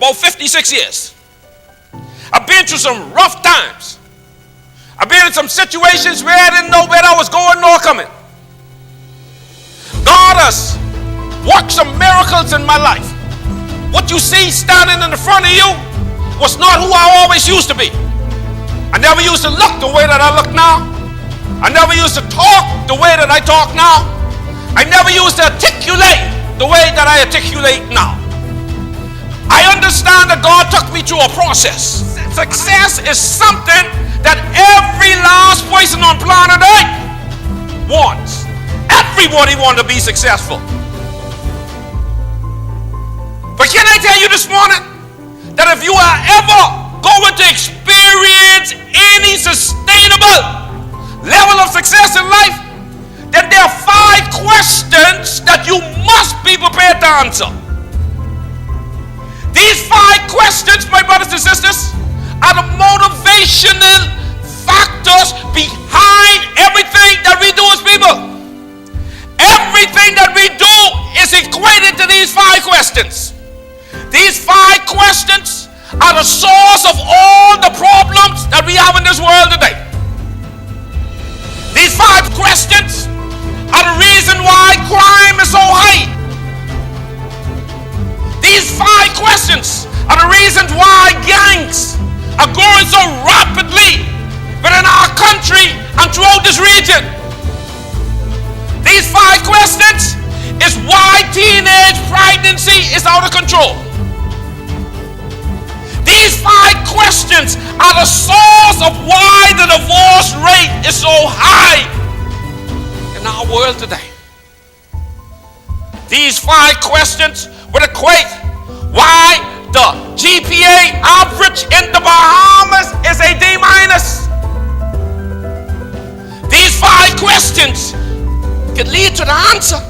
about 56 years. I've been through some rough times. I've been in some situations where I didn't know where I was going nor coming. God has worked some miracles in my life. What you see standing in the front of you was not who I always used to be. I never used to look the way that I look now. I never used to talk the way that I talk now. I never used to articulate the way that I articulate now. I understand that God took me through a process. Success is something that every last person on planet Earth wants. Everybody wants to be successful. But can I tell you this morning that if you are ever going to experience any sustainable level of success in life, then there are 5 questions that you must be prepared to answer. These 5 questions, my brothers and sisters, are the motivational factors behind everything that we do as people. Everything that we do is equated to these 5 questions. These 5 questions are the source of all the problems that we have in this world today. These 5 questions are the reason why crime is so high. These 5 questions are the reasons why gangs are growing so rapidly within our country and throughout this region. These 5 questions is why teenage pregnancy is out of control. These 5 questions are the source of why the divorce rate is so high in our world today. These 5 questions would equate why the GPA average in the Bahamas is a D-. These 5 questions can lead to the answer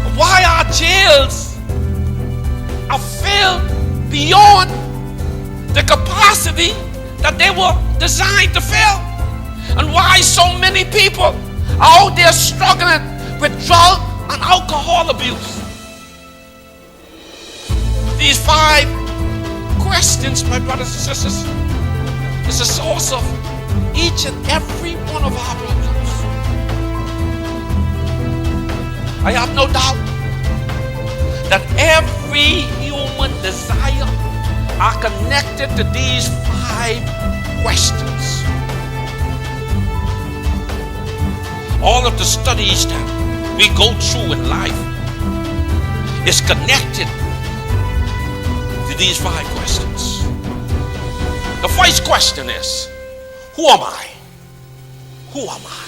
of why our jails are filled beyond the capacity that they were designed to fill, and why so many people are out there struggling with drug and alcohol abuse. These 5 questions, my brothers and sisters, is the source of each and every one of our problems. I have no doubt that every human desire are connected to these 5 questions. All of the studies that we go through in life is connected to these 5 questions. The first question is, who am I? Who am I?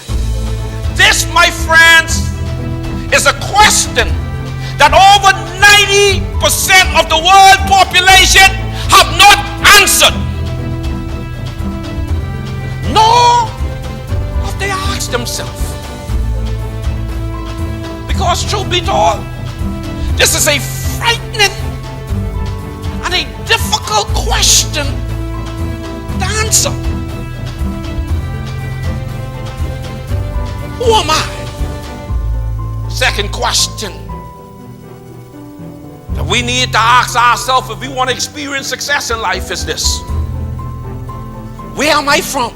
This, my friends, is a question that over 90% of the world population have not answered. Nor have they asked themselves. Because truth be told, this is a frightening and a difficult question to answer. Who am I? Second question that we need to ask ourselves if we want to experience success in life is this: where am I from?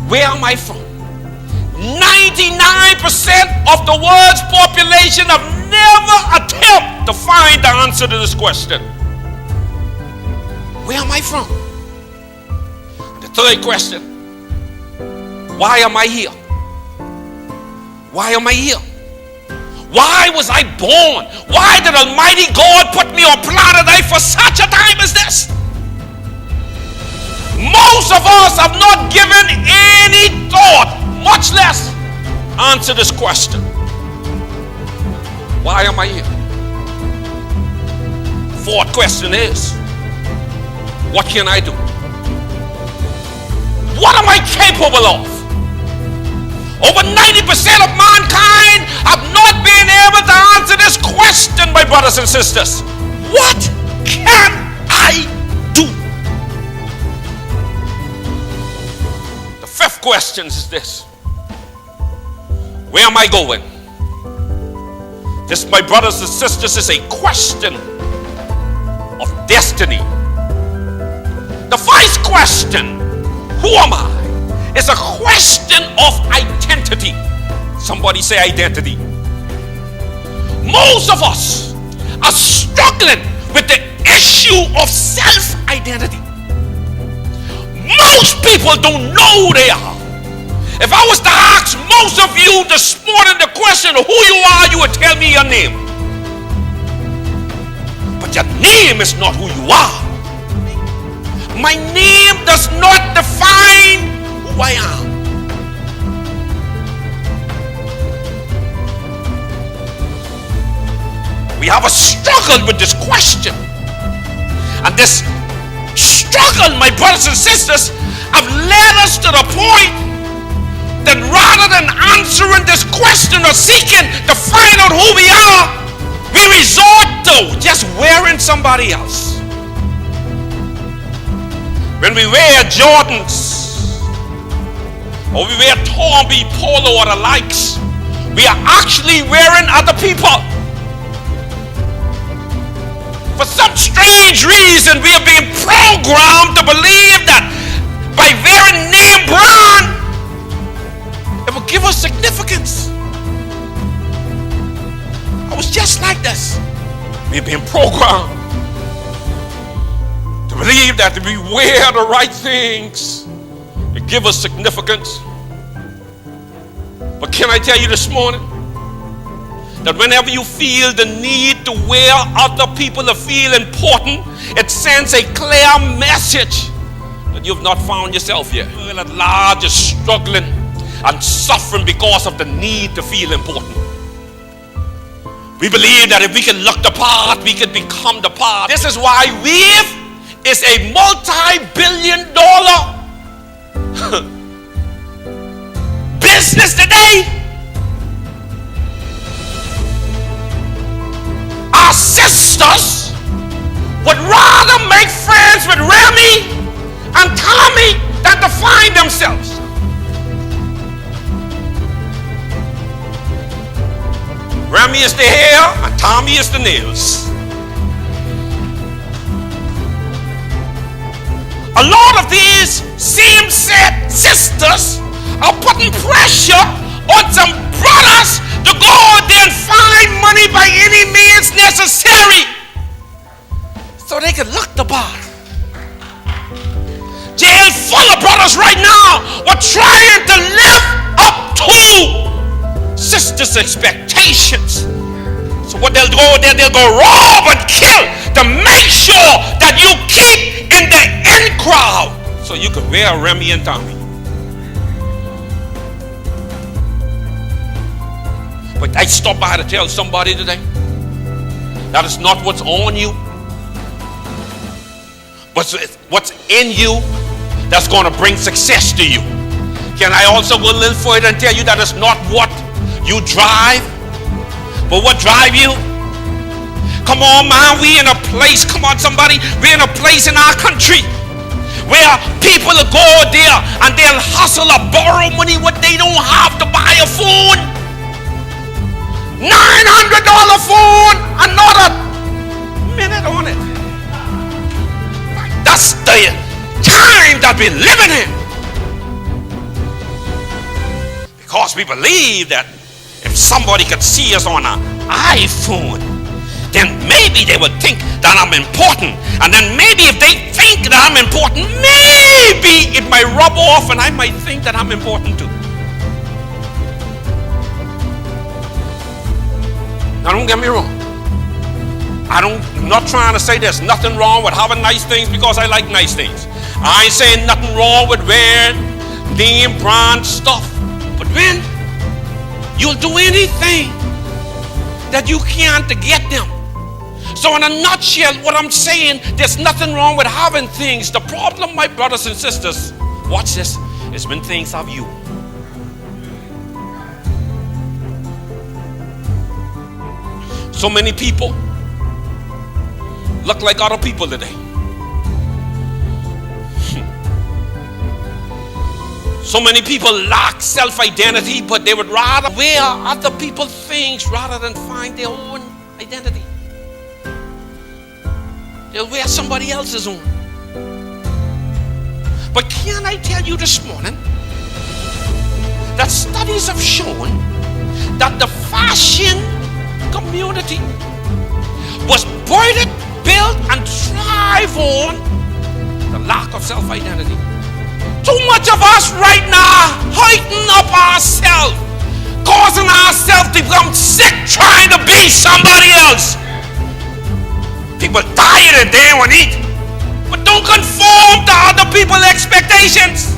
Where am I from? 99% of the world's population have never attempted to find the answer to this question. Where am I from? The third question: why am I here? Why am I here? Why was I born? Why did Almighty God put me on planet Earth for such a time as this? Most of us have not given any thought, much less answer this question. Why am I here? Fourth question is, what can I do? What am I capable of? Over 90% of mankind have not been able to answer this question, my brothers and sisters. What can I do? The fifth question is this: where am I going? This, my brothers and sisters, is a question destiny. The first question, who am I, is a question of identity. Somebody say identity. Most of us are struggling with the issue of self-identity. Most people don't know who they are. If I was to ask most of you this morning the question of who you are, you would tell me your name. But your name is not who you are. My name does not define who I am. We have a struggle with this question. And this struggle, my brothers and sisters, have led us to the point that rather than answering this question or seeking to find out who we are, we resort to just wearing somebody else. When we wear Jordans or we wear Tommy, Polo or the likes, we are actually wearing other people. For some strange reason, we are being programmed to believe that by wearing name brand, it will give us significance. I was just like this. We're being programmed to believe that if we wear the right things, it gives us significance. But can I tell you this morning that whenever you feel the need to wear other people to feel important, it sends a clear message that you've not found yourself yet. You're at large is struggling and suffering because of the need to feel important. We believe that if we can look the part, we can become the part. This is why Weave is a multi-billion-dollar business today. Our sisters would rather make friends with Remy and Tommy than to find themselves. Remy is the hair and Tommy is the nails. A lot of these same-sex sisters are putting pressure on some brothers to go out there and find money by any means necessary so they can look the part. Jail full of brothers right now are trying to live up to sisters' expectations. So what they'll go there, they'll go rob and kill to make sure that you keep in the in crowd so you can wear Remy and Tommy. But I stopped by to tell somebody today that it's not what's on you, but what's in you that's going to bring success to you. Can I also go a little further and tell you that it's not what you drive, but what drive you? Come on, man, we in a place, come on somebody, we're in a place in our country where people will go there and they'll hustle or borrow money what they don't have to buy a phone. $900 phone, another minute on it. That's the time that we're living in. Because we believe that if somebody could see us on an iPhone, then maybe they would think that I'm important. And then maybe if they think that I'm important, maybe it might rub off and I might think that I'm important too. Now don't get me wrong. I'm not trying to say there's nothing wrong with having nice things because I like nice things. I ain't saying nothing wrong with wearing name brand stuff. But when you'll do anything that you can to get them. So in a nutshell, what I'm saying, there's nothing wrong with having things. The problem, my brothers and sisters, watch this, is when things have you. So many people look like other people today. So many people lack self-identity, but they would rather wear other people's things rather than find their own identity. They'll wear somebody else's on. But can I tell you this morning that studies have shown that the fashion community was built and thrive on the lack of self-identity. Too much of us right now heighten up ourselves, causing ourselves to become sick trying to be somebody else. People diet and they won't eat, but don't conform to other people's expectations.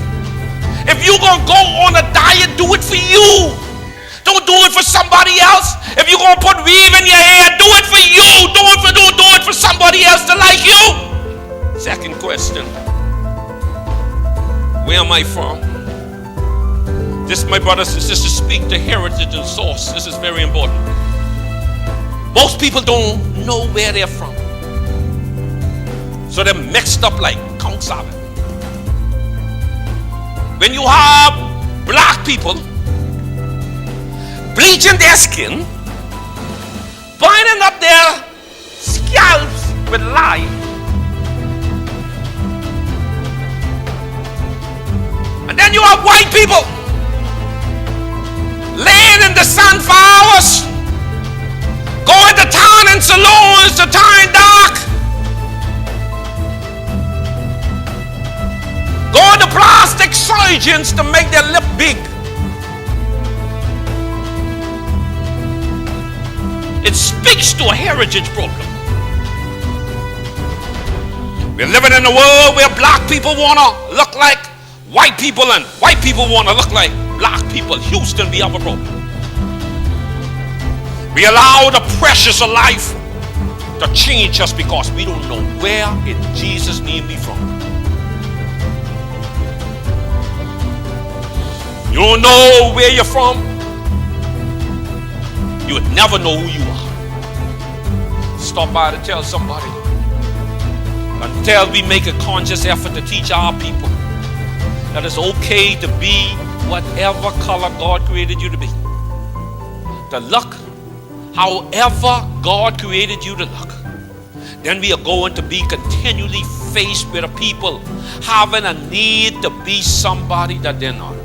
If you're gonna go on a diet, do it for you. Don't do it for somebody else. If you're gonna put weave in your hair, do it for you. Do it for somebody else to like you. Second question: where am I from? This, my brothers and sisters, speak to heritage and source. This is very important. Most people don't know where they're from, so they're mixed up like conch salad. When you have black people bleaching their skin, binding up their scalps with lye, and then you have white people laying in the sun for hours, going to town in saloons to turn dark, going to plastic surgeons to make their lip big. It speaks to a heritage problem. We're living in a world where black people want to look like white people and white people want to look like black people. Houston, we have a problem. We allow the pressures of life to change us because we don't know where in Jesus' name we from. You don't know where you're from, you would never know who you are. Stop by to tell somebody. Until we make a conscious effort to teach our people that it's okay to be whatever color God created you to be. To look however God created you to look. Then we are going to be continually faced with a people having a need to be somebody that they're not.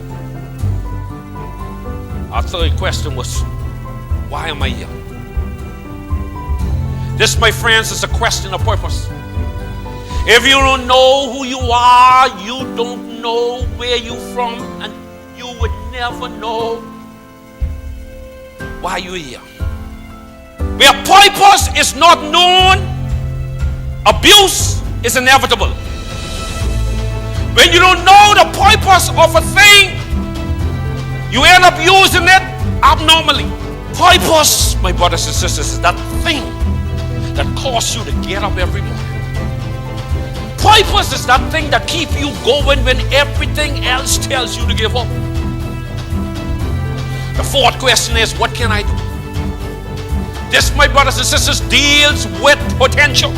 Our third question was, why am I here? This, my friends, is a question of purpose. If you don't know who you are, you don't know where you're from, and you would never know why you're here. Where purpose is not known, abuse is inevitable. When you don't know the purpose of a thing, you end up using it abnormally. Purpose, my brothers and sisters, is that thing that causes you to get up every morning. Purpose is that thing that keeps you going when everything else tells you to give up. The fourth question is, what can I do? This, my brothers and sisters, deals with potential.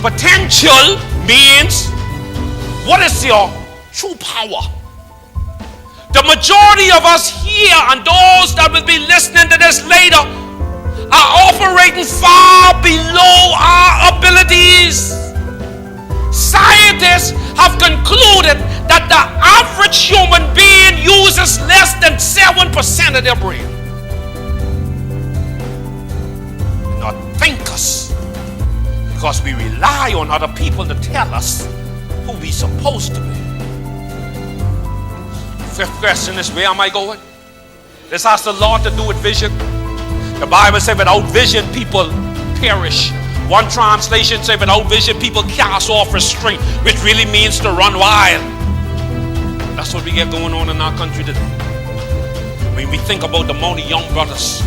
Potential means, what is your true power? The majority of us here and those that will be listening to this later are operating far below our abilities. Scientists have concluded that the average human being uses less than 7% of their brain. We're not thinkers because we rely on other people to tell us who we're supposed to be. Fifth question is, where am I going? This has a lot to do with vision. The Bible says without vision people perish. One translation says without vision people cast off restraint, which really means to run wild. That's what we get going on in our country today. When we think about the amount of young brothers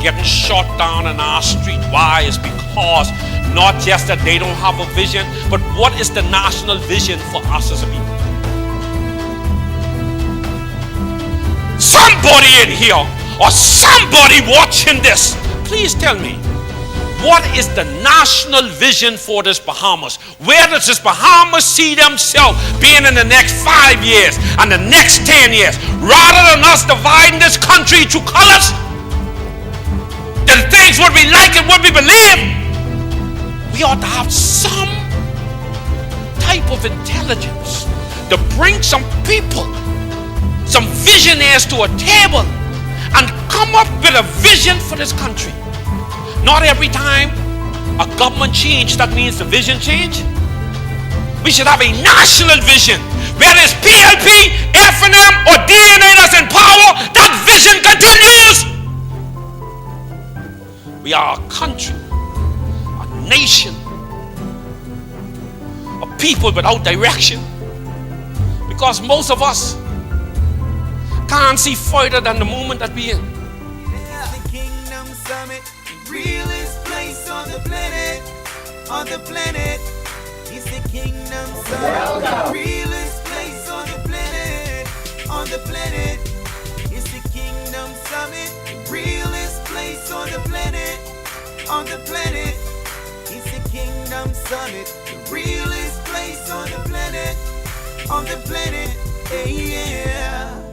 getting shot down in our street, why? It's because not just that they don't have a vision, but what is the national vision for us as a people? Somebody in here or somebody watching this, please tell me, what is the national vision for this Bahamas? Where does this Bahamas see themselves being in the next 5 years and the next 10 years? Rather than us dividing this country to colors, the things what we like and what we believe, We ought to have some type of intelligence to bring some people, some visionaries to a table and come up with a vision for this country. Not every time a government change, that means the vision change. We should have a national vision. Whether it's PLP, FNM, or DNA that's in power, that vision continues. We are a country, a nation, a people without direction. Because most of us can't see further than the moment that we're in. The Kingdom Summit, realest place on the planet, on the planet. It's the Kingdom Summit, realest place on the planet, on the planet. It's the Kingdom Summit, realest place on the planet, on the planet. It's the Kingdom Summit, the realest place on the planet, on the planet. Yeah.